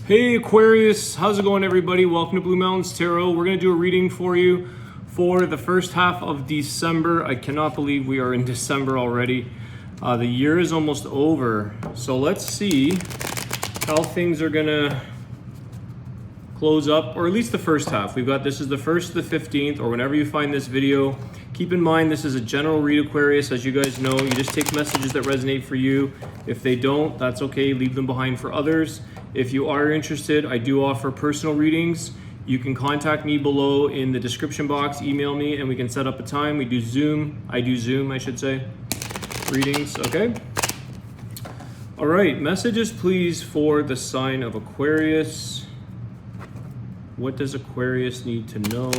Hey Aquarius, how's it going everybody? Welcome to Blue Mountains Tarot. We're going to do a reading for you for the first half of December. I cannot believe we are in December already. The year is almost over. So let's see how things are going to close up, or at least the first half. This is the 1st to the 15th, or whenever you find this video. Keep in mind, this is a general read, Aquarius. As you guys know, you just take messages that resonate for you. If they don't, that's okay. Leave them behind for others. If you are interested, I do offer personal readings. You can contact me below in the description box, email me, and we can set up a time. I do Zoom, I should say, readings, okay? All right, messages please for the sign of Aquarius. What does Aquarius need to know?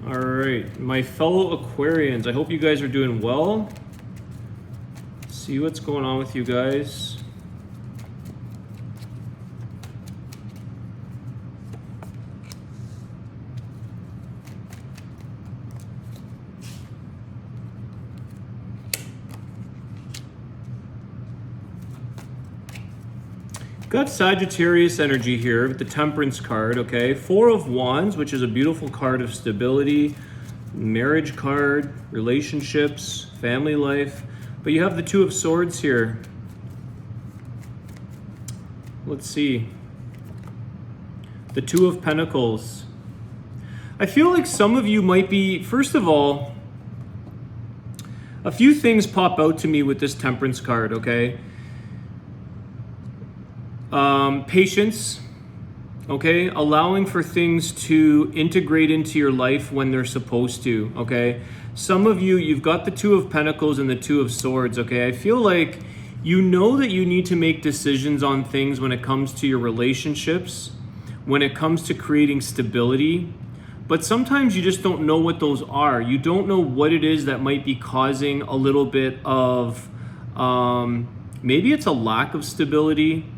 All right, my fellow Aquarians, I hope you guys are doing well. See what's going on with you guys. Got Sagittarius energy here with the Temperance card, okay? 4 of Wands, which is a beautiful card of stability, marriage card, relationships, family life. But you have the 2 of Swords here. Let's see. The 2 of Pentacles. I feel like some of you might be, first of all, a few things pop out to me with this Temperance card, okay? Patience, okay? Allowing for things to integrate into your life when they're supposed to, okay? Some of you, you've got the 2 of Pentacles and the 2 of Swords, okay? I feel like you know that you need to make decisions on things when it comes to your relationships, when it comes to creating stability, but sometimes you just don't know what those are. You don't know what it is that might be causing a little bit of, maybe it's a lack of stability,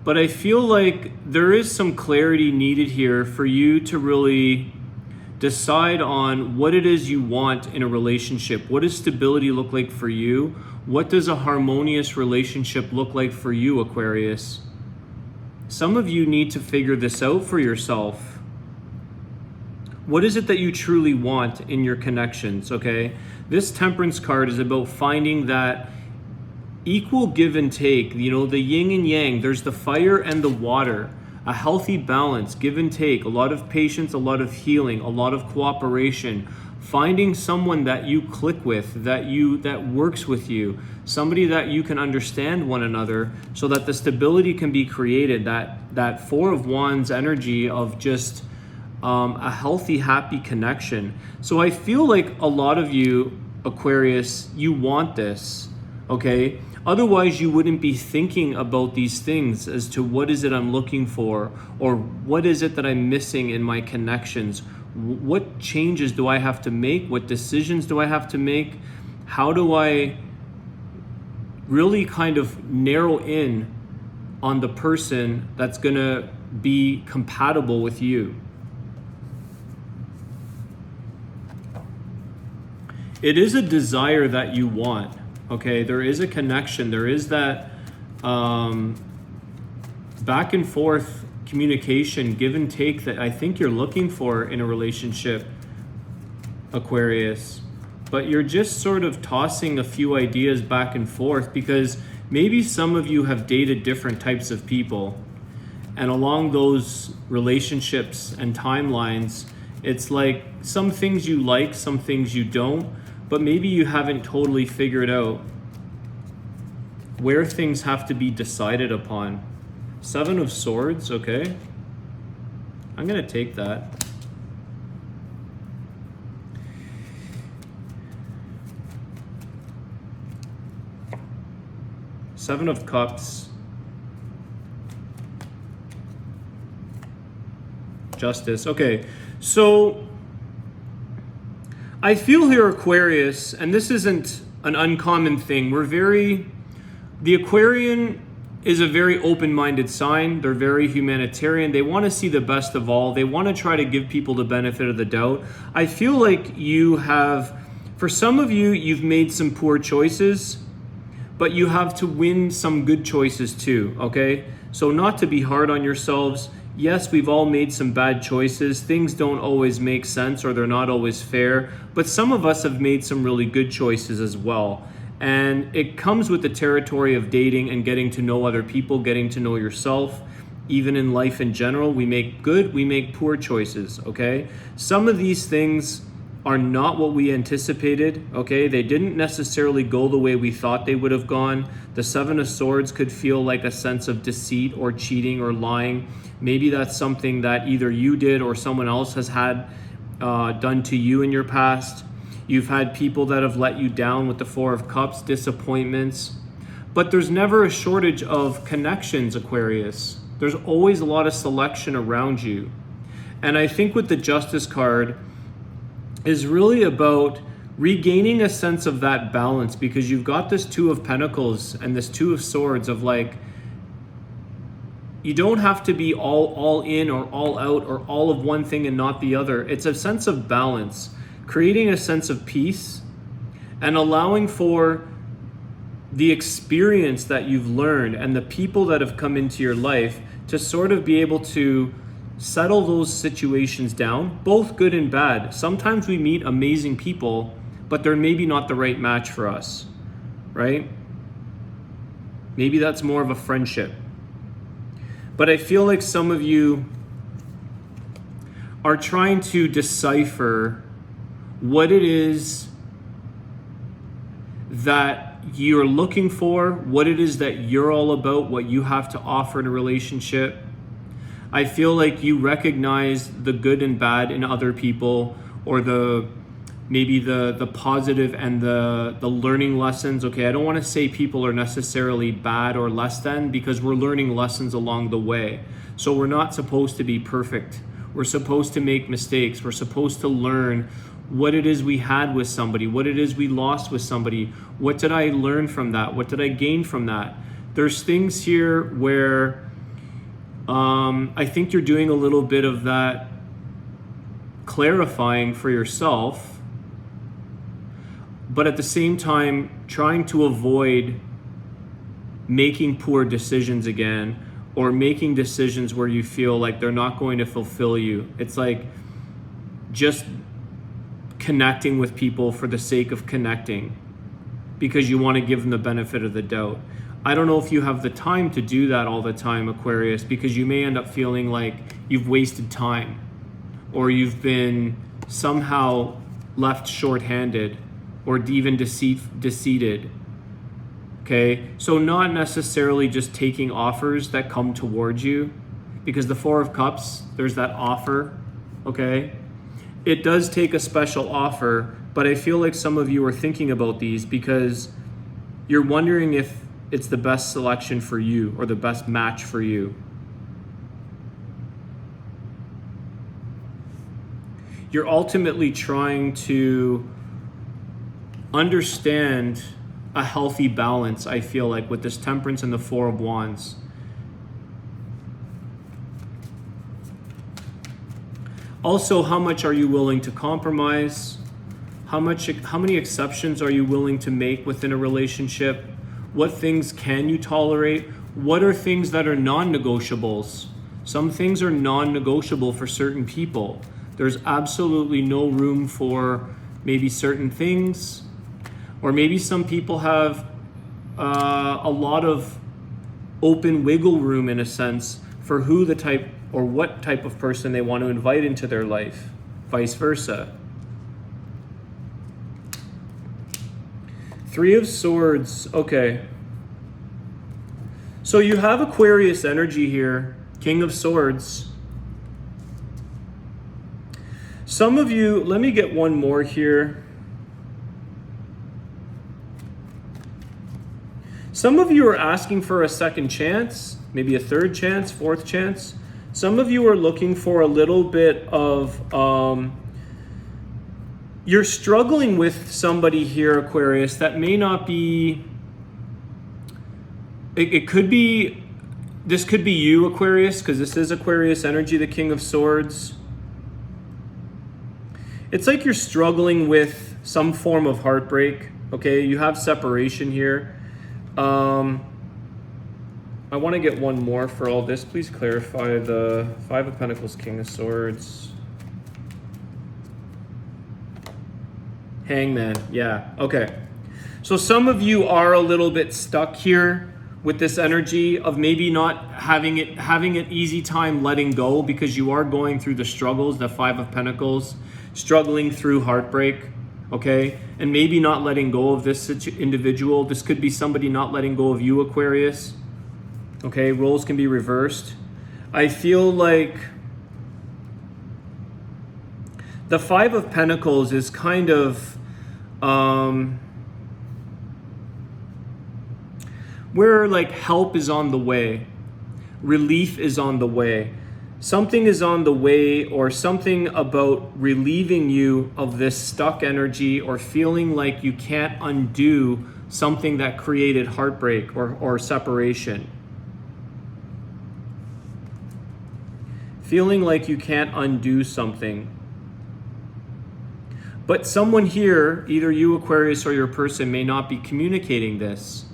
but I feel like there is some clarity needed here for you to really decide on what it is you want in a relationship. What does stability look like for you? What does a harmonious relationship look like for you, Aquarius? Some of you need to figure this out for yourself. What is it that you truly want in your connections, okay? This Temperance card is about finding that equal give and take, you know, the yin and yang. There's the fire and the water, a healthy balance, give and take, a lot of patience, a lot of healing, a lot of cooperation, finding someone that you click with, that works with you, somebody that you can understand one another so that the stability can be created, that 4 of Wands energy of just a healthy, happy connection. So I feel like a lot of you, Aquarius, you want this, okay? Otherwise, you wouldn't be thinking about these things as to what is it I'm looking for, or what is it that I'm missing in my connections? What changes do I have to make? What decisions do I have to make? How do I really kind of narrow in on the person that's gonna be compatible with you? It is a desire that you want. Okay, there is a connection. There is that back and forth communication, give and take that I think you're looking for in a relationship, Aquarius. But you're just sort of tossing a few ideas back and forth because maybe some of you have dated different types of people. And along those relationships and timelines, it's like some things you like, some things you don't. But maybe you haven't totally figured out where things have to be decided upon. 7 of Swords, okay. I'm gonna take that. Seven of Cups. Justice, okay. So I feel here, Aquarius, and this isn't an uncommon thing. The Aquarian is a very open-minded sign. They're very humanitarian. They want to see the best of all. They want to try to give people the benefit of the doubt. I feel like you have, for some of you, you've made some poor choices, but you have to win some good choices too, okay? So not to be hard on yourselves. Yes, we've all made some bad choices. Things don't always make sense or they're not always fair, but some of us have made some really good choices as well. And it comes with the territory of dating and getting to know other people, getting to know yourself. Even in life in general, we make good, we make poor choices, okay? Some of these things are not what we anticipated, okay? They didn't necessarily go the way we thought they would have gone. The Seven of Swords could feel like a sense of deceit or cheating or lying. Maybe that's something that either you did or someone else has had done to you in your past. You've had people that have let you down with the Four of Cups, disappointments. But there's never a shortage of connections, Aquarius. There's always a lot of selection around you. And I think with the Justice card is really about regaining a sense of that balance, because you've got this Two of Pentacles and this Two of Swords of like, you don't have to be all in or all out or all of one thing and not the other. It's a sense of balance, creating a sense of peace and allowing for the experience that you've learned and the people that have come into your life to sort of be able to settle those situations down, both good and bad. Sometimes we meet amazing people, but they're maybe not the right match for us, right? Maybe that's more of a friendship. But I feel like some of you are trying to decipher what it is that you're looking for, what it is that you're all about, what you have to offer in a relationship. I feel like you recognize the good and bad in other people, or maybe the positive and the learning lessons. Okay, I don't want to say people are necessarily bad or less than, because we're learning lessons along the way. So we're not supposed to be perfect. We're supposed to make mistakes. We're supposed to learn what it is we had with somebody, what it is we lost with somebody. What did I learn from that? What did I gain from that? There's things here where I think you're doing a little bit of that clarifying for yourself, but at the same time trying to avoid making poor decisions again, or making decisions where you feel like they're not going to fulfill you. It's like just connecting with people for the sake of connecting because you want to give them the benefit of the doubt. I don't know if you have the time to do that all the time, Aquarius, because you may end up feeling like you've wasted time, or you've been somehow left shorthanded, or even deceived. Okay, so not necessarily just taking offers that come towards you, because the Four of Cups, there's that offer, okay? It does take a special offer, but I feel like some of you are thinking about these because you're wondering if it's the best selection for you or the best match for you. You're ultimately trying to understand a healthy balance, I feel like, with this Temperance and the Four of Wands. Also, how much are you willing to compromise? How many exceptions are you willing to make within a relationship? What things can you tolerate? What are things that are non-negotiables? Some things are non-negotiable for certain people. There's absolutely no room for maybe certain things, or maybe some people have a lot of open wiggle room in a sense for who the type or what type of person they want to invite into their life, vice versa. Three of Swords, okay. So you have Aquarius energy here, King of Swords. Some of you, let me get one more here. Some of you are asking for a second chance, maybe a third chance, fourth chance. Some of you are looking for a little bit of, you're struggling with somebody here, Aquarius, that may not be, it could be, this could be you, Aquarius, because this is Aquarius energy, the King of Swords. It's like you're struggling with some form of heartbreak, okay? You have separation here. I want to get one more for all this. Please clarify the Five of Pentacles, King of Swords. Hangman, yeah, okay. So some of you are a little bit stuck here with this energy of maybe not having an easy time letting go because you are going through the struggles, the Five of Pentacles, struggling through heartbreak, okay? And maybe not letting go of this individual. This could be somebody not letting go of you, Aquarius. Okay, roles can be reversed. I feel like the Five of Pentacles is kind of where like help is on the way, relief is on the way, something is on the way, or something about relieving you of this stuck energy or feeling like you can't undo something that created heartbreak or separation. Feeling like you can't undo something. But someone here, either you, Aquarius, or your person, may not be communicating this.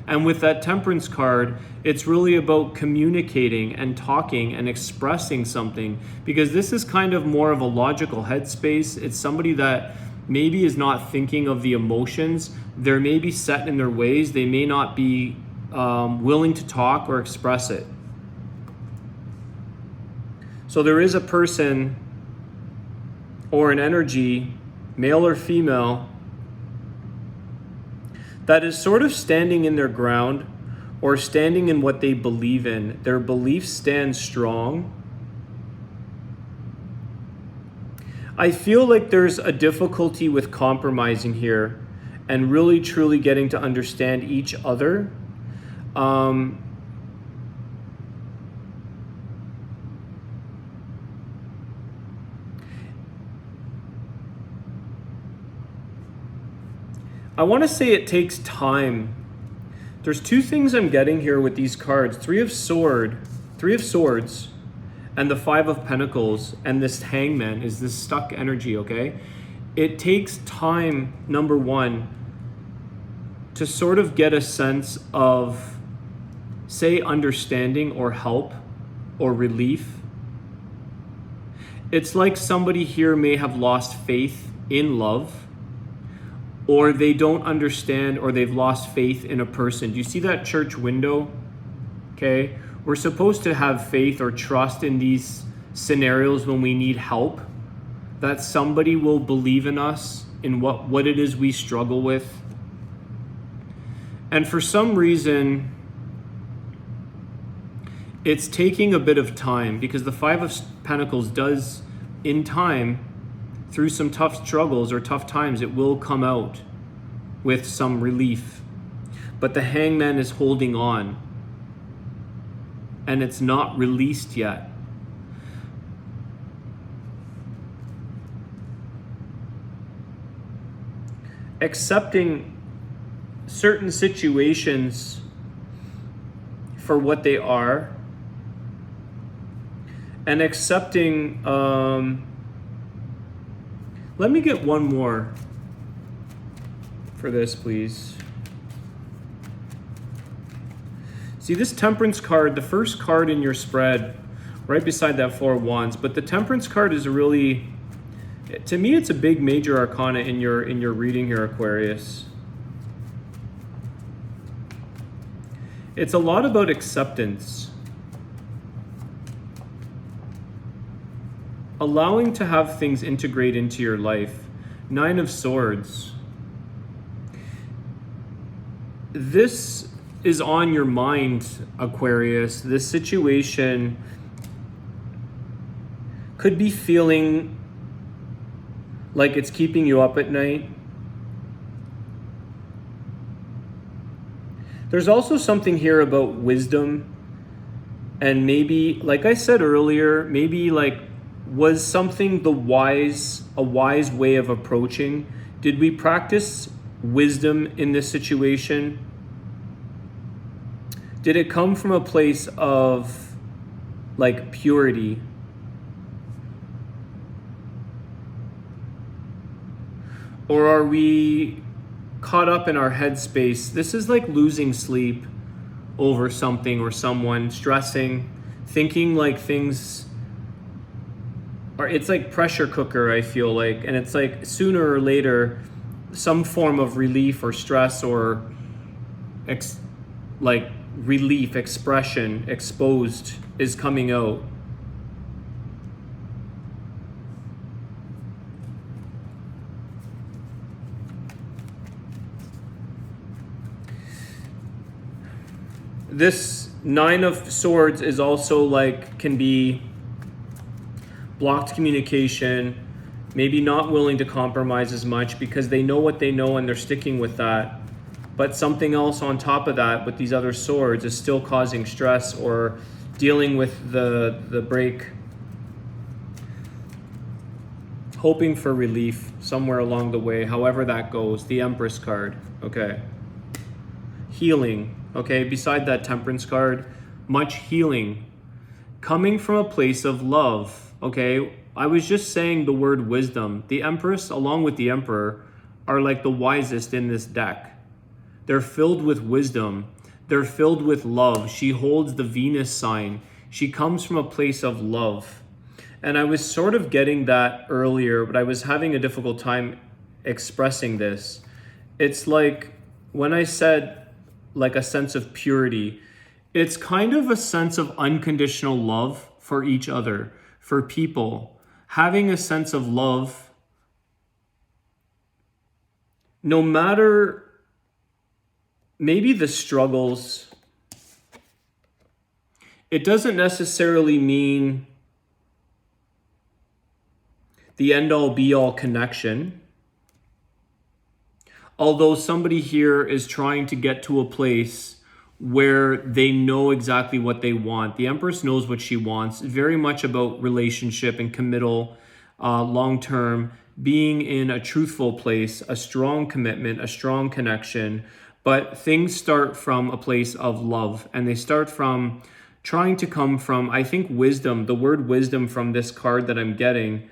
And with that Temperance card, it's really about communicating and talking and expressing something, because this is kind of more of a logical headspace. It's somebody that maybe is not thinking of the emotions. They're maybe set in their ways. They may not be willing to talk or express it. So there is a person or an energy, male or female, that is sort of standing in their ground or standing in what they believe in. Their beliefs stand strong. I feel like there's a difficulty with compromising here and really truly getting to understand each other. I want to say it takes time. There's two things I'm getting here with these cards. Three of Swords, and the Five of Pentacles, and this Hangman is this stuck energy, okay? It takes time, number one, to sort of get a sense of, say, understanding or help or relief. It's like somebody here may have lost faith in love, or they don't understand, or they've lost faith in a person. Do you see that church window? Okay, we're supposed to have faith or trust in these scenarios when we need help, that somebody will believe in us, in what it is we struggle with. And for some reason, it's taking a bit of time, because the Five of Pentacles does, in time, through some tough struggles or tough times, it will come out with some relief. But the Hangman is holding on, and it's not released yet. Accepting certain situations for what they are, and accepting let me get one more for this, please. See this Temperance card, the first card in your spread, right beside that Four of Wands. But the Temperance card is a really, to me, it's a big major arcana in your reading here, Aquarius. It's a lot about acceptance. Allowing to have things integrate into your life. Nine of Swords. This is on your mind, Aquarius. This situation could be feeling like it's keeping you up at night. There's also something here about wisdom, and maybe, like I said earlier, maybe like, was something a wise way of approaching? Did we practice wisdom in this situation? Did it come from a place of like purity? Or are we caught up in our headspace. This is like losing sleep over something or someone, stressing, thinking like things are, it's like pressure cooker, I feel like. And it's like sooner or later, some form of relief or stress or relief, expression, exposed is coming out. This Nine of Swords is also like, can be blocked communication, maybe not willing to compromise as much because they know what they know and they're sticking with that. But something else on top of that with these other swords is still causing stress or dealing with the break. Hoping for relief somewhere along the way, however that goes. The Empress card, okay. Healing, okay, beside that Temperance card, much healing. Coming from a place of love, okay. I was just saying the word wisdom. The Empress, along with the Emperor, are like the wisest in this deck. They're filled with wisdom. They're filled with love. She holds the Venus sign. She comes from a place of love. And I was sort of getting that earlier, but I was having a difficult time expressing this. It's like when I said like a sense of purity, it's kind of a sense of unconditional love for each other, for people. Having a sense of love, no matter maybe the struggles, it doesn't necessarily mean the end-all be-all connection. Although somebody here is trying to get to a place where they know exactly what they want. The Empress knows what she wants. Very much about relationship and committal, long-term, being in a truthful place, a strong commitment, a strong connection. But things start from a place of love, and they start from trying to come from, I think, wisdom. The word wisdom from this card that I'm getting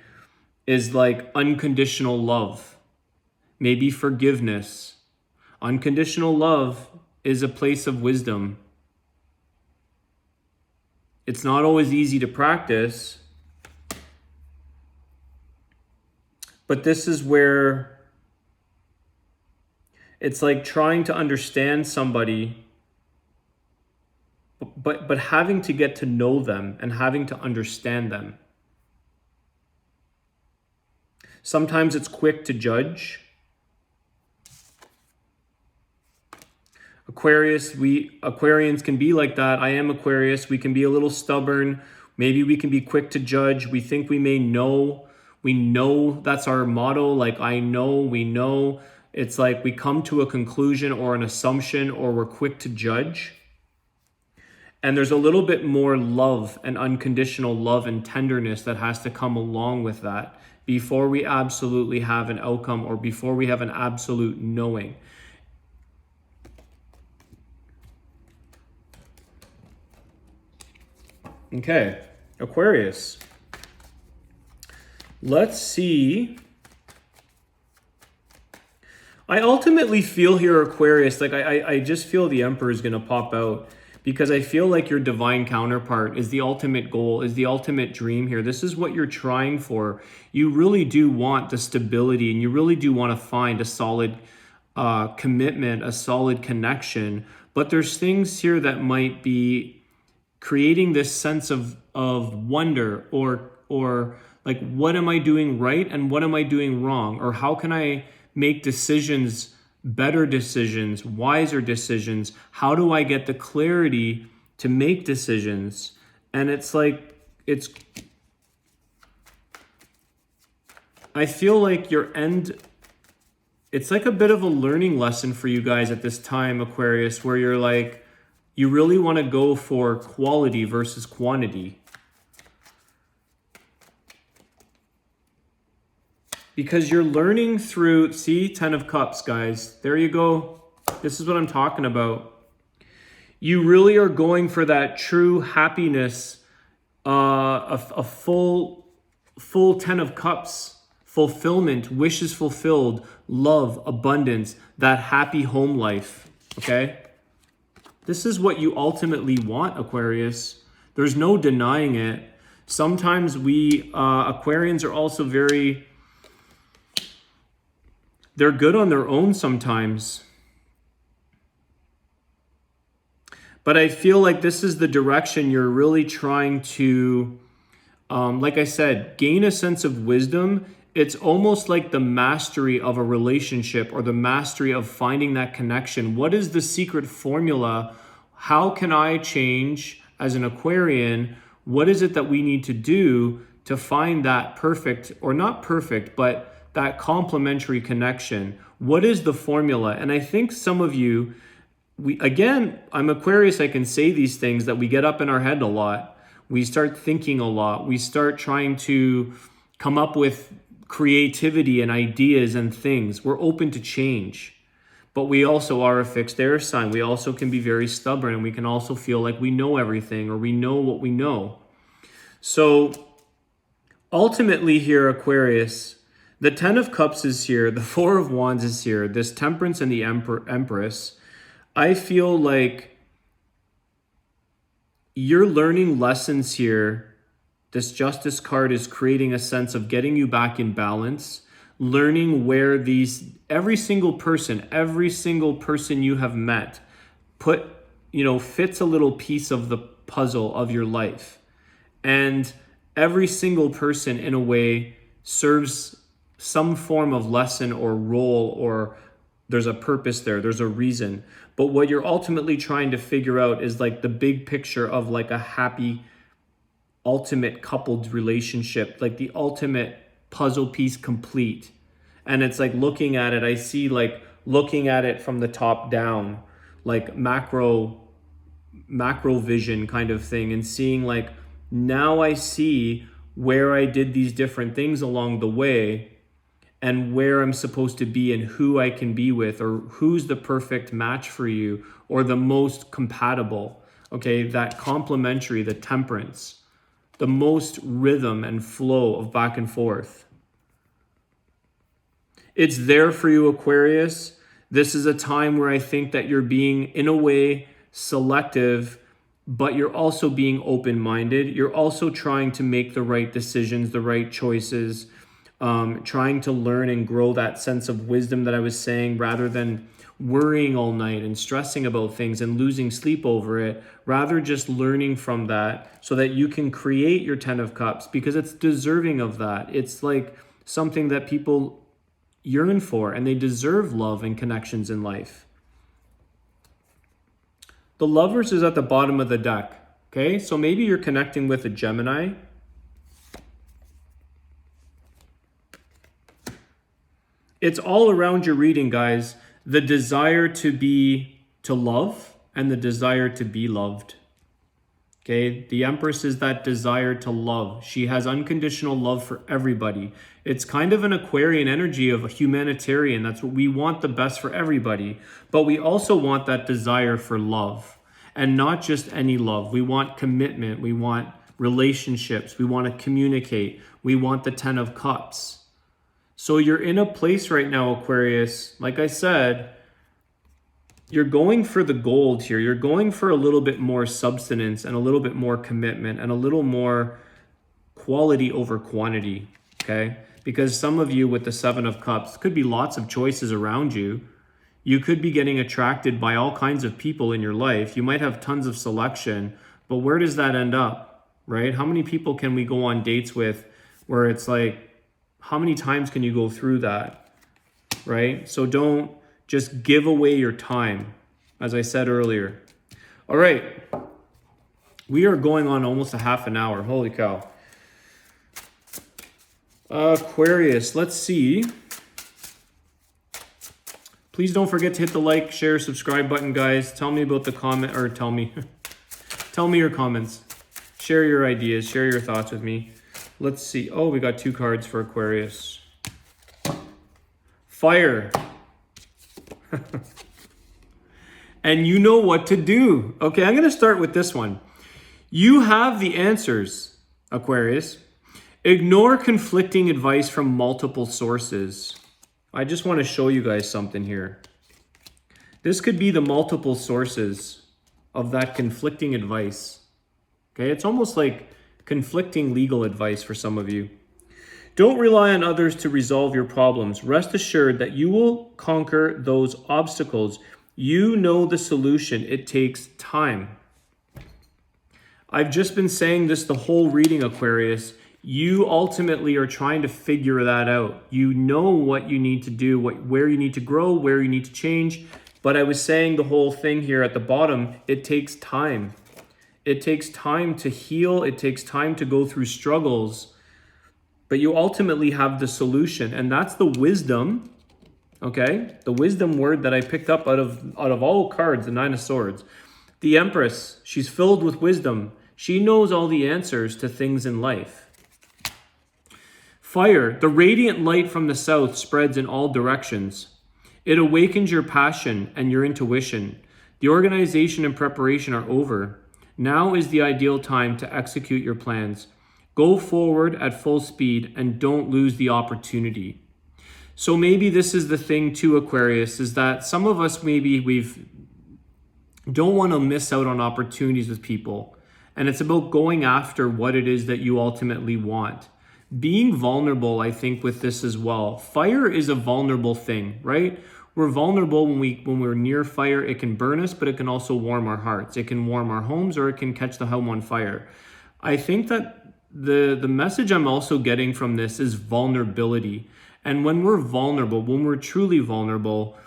is like unconditional love, maybe forgiveness. Unconditional love is a place of wisdom. It's not always easy to practice, but this is where it's like trying to understand somebody, but having to get to know them and having to understand them. Sometimes it's quick to judge. Aquarians can be like that. I am Aquarius. We can be a little stubborn. Maybe we can be quick to judge. We think we may know. We know, that's our motto. Like, I know, we know. It's like we come to a conclusion or an assumption, or we're quick to judge. And there's a little bit more love and unconditional love and tenderness that has to come along with that before we absolutely have an outcome, or before we have an absolute knowing. Okay, Aquarius. Let's see. I ultimately feel here, Aquarius, like I just feel the Emperor is going to pop out, because I feel like your divine counterpart is the ultimate goal, is the ultimate dream here. This is what you're trying for. You really do want the stability, and you really do want to find a solid commitment, a solid connection. But there's things here that might be creating this sense of wonder, or like, what am I doing right and what am I doing wrong? Or how can I make decisions, better decisions, wiser decisions? How do I get the clarity to make decisions? And it's like, I feel like it's like a bit of a learning lesson for you guys at this time, Aquarius, where you're like, you really want to go for quality versus quantity. Because you're learning through, see, 10 of Cups, guys. There you go. This is what I'm talking about. You really are going for that true happiness, a full 10 of Cups, fulfillment, wishes fulfilled, love, abundance, that happy home life, okay? This is what you ultimately want, Aquarius. There's no denying it. Sometimes we, Aquarians are also they're good on their own sometimes. But I feel like this is the direction you're really trying to, like I said, gain a sense of wisdom. It's almost like the mastery of a relationship or the mastery of finding that connection. What is the secret formula? How can I change as an Aquarian? What is it that we need to do to find that perfect, or not perfect, but that complementary connection? What is the formula? And I think some of you, I'm Aquarius, I can say these things, that we get up in our head a lot. We start thinking a lot. We start trying to come up with creativity and ideas and things. We're open to change. But we also are a fixed air sign. We also can be very stubborn, and we can also feel like we know everything, or we know what we know. So ultimately here, Aquarius, the 10 of Cups is here. The 4 of Wands is here. This Temperance and the Empress. I feel like you're learning lessons here. This Justice card is creating a sense of getting you back in balance, learning where every single person you have met fits a little piece of the puzzle of your life. And every single person in a way serves some form of lesson or role, or there's a purpose there, there's a reason. But what you're ultimately trying to figure out is like the big picture of like a happy, ultimate coupled relationship, like the ultimate puzzle piece complete. And it's like looking at it, I see like looking at it from the top down, like macro vision kind of thing, and seeing like, now I see where I did these different things along the way, and where I'm supposed to be, and who I can be with, or who's the perfect match for you, or the most compatible. Okay, that complementary, the temperance, the most rhythm and flow of back and forth. It's there for you, Aquarius. This is a time where I think that you're being, in a way, selective, but you're also being open-minded. You're also trying to make the right decisions, the right choices, trying to learn and grow that sense of wisdom that I was saying, rather than worrying all night and stressing about things and losing sleep over it, rather just learning from that so that you can create your 10 of Cups, because it's deserving of that. It's like something that people yearn for, and they deserve love and connections in life. The Lovers is at the bottom of the deck. Okay, so maybe you're connecting with a Gemini. It's all around your reading, guys. The desire to love, and the desire to be loved. Okay, the Empress is that desire to love. She has unconditional love for everybody. It's kind of an Aquarian energy of a humanitarian. That's what we want, the best for everybody. But we also want that desire for love, and not just any love. We want commitment. We want relationships. We want to communicate. We want the 10 of Cups. So you're in a place right now, Aquarius, like I said, you're going for the gold here. You're going for a little bit more substance, and a little bit more commitment, and a little more quality over quantity, okay? Because some of you with the 7 of Cups, could be lots of choices around you. You could be getting attracted by all kinds of people in your life. You might have tons of selection, but where does that end up, right? How many people can we go on dates with where it's like, how many times can you go through that, right? So don't just give away your time, as I said earlier. All right. We are going on almost a half an hour. Holy cow. Aquarius, let's see. Please don't forget to hit the like, share, subscribe button, guys. Tell me about the comment, or tell me your comments. Share your ideas, share your thoughts with me. Let's see. Oh, we got 2 cards for Aquarius. Fire. And you know what to do. Okay, I'm going to start with this one. You have the answers, Aquarius. Ignore conflicting advice from multiple sources. I just want to show you guys something here. This could be the multiple sources of that conflicting advice. Okay, it's almost like conflicting legal advice for some of you. Don't rely on others to resolve your problems. Rest assured that you will conquer those obstacles. You know the solution. It takes time. I've just been saying this the whole reading, Aquarius. You ultimately are trying to figure that out. You know what you need to do, where you need to grow, where you need to change. But I was saying the whole thing here at the bottom, it takes time. It takes time to heal. It takes time to go through struggles. But you ultimately have the solution. And that's the wisdom, okay? The wisdom word that I picked up out of all cards, the Nine of Swords. The Empress, she's filled with wisdom. She knows all the answers to things in life. Fire, the radiant light from the south spreads in all directions. It awakens your passion and your intuition. The organization and preparation are over. Now is the ideal time to execute your plans. Go forward at full speed and don't lose the opportunity. So maybe this is the thing too, Aquarius, is that some of us don't want to miss out on opportunities with people. And it's about going after what it is that you ultimately want. Being vulnerable, I think, with this as well. Fire is a vulnerable thing, right? We're vulnerable when we're near fire. It can burn us, but it can also warm our hearts. It can warm our homes, or it can catch the home on fire. I think that the message I'm also getting from this is vulnerability. And when we're vulnerable, when we're truly vulnerable,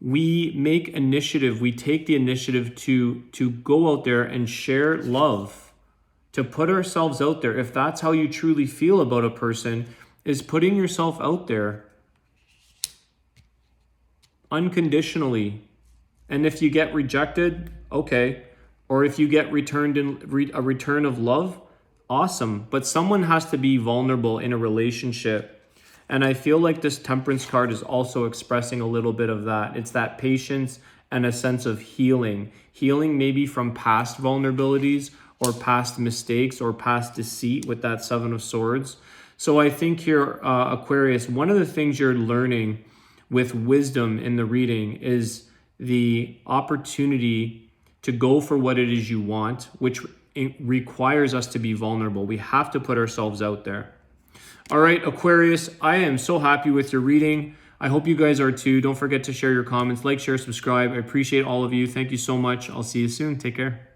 we make initiative. We take the initiative to go out there and share love, to put ourselves out there. If that's how you truly feel about a person, is putting yourself out there unconditionally. And if you get rejected, okay. Or if you get returned in a return of love, awesome. But someone has to be vulnerable in a relationship. And I feel like this Temperance card is also expressing a little bit of that. It's that patience and a sense of healing. Healing maybe from past vulnerabilities or past mistakes or past deceit with that Seven of Swords. So I think here, Aquarius, one of the things you're learning with wisdom in the reading is the opportunity to go for what it is you want, which requires us to be vulnerable. We have to put ourselves out there. All right, Aquarius, I am so happy with your reading. I hope you guys are too. Don't forget to share your comments, like, share, subscribe. I appreciate all of you. Thank you so much. I'll see you soon. Take care.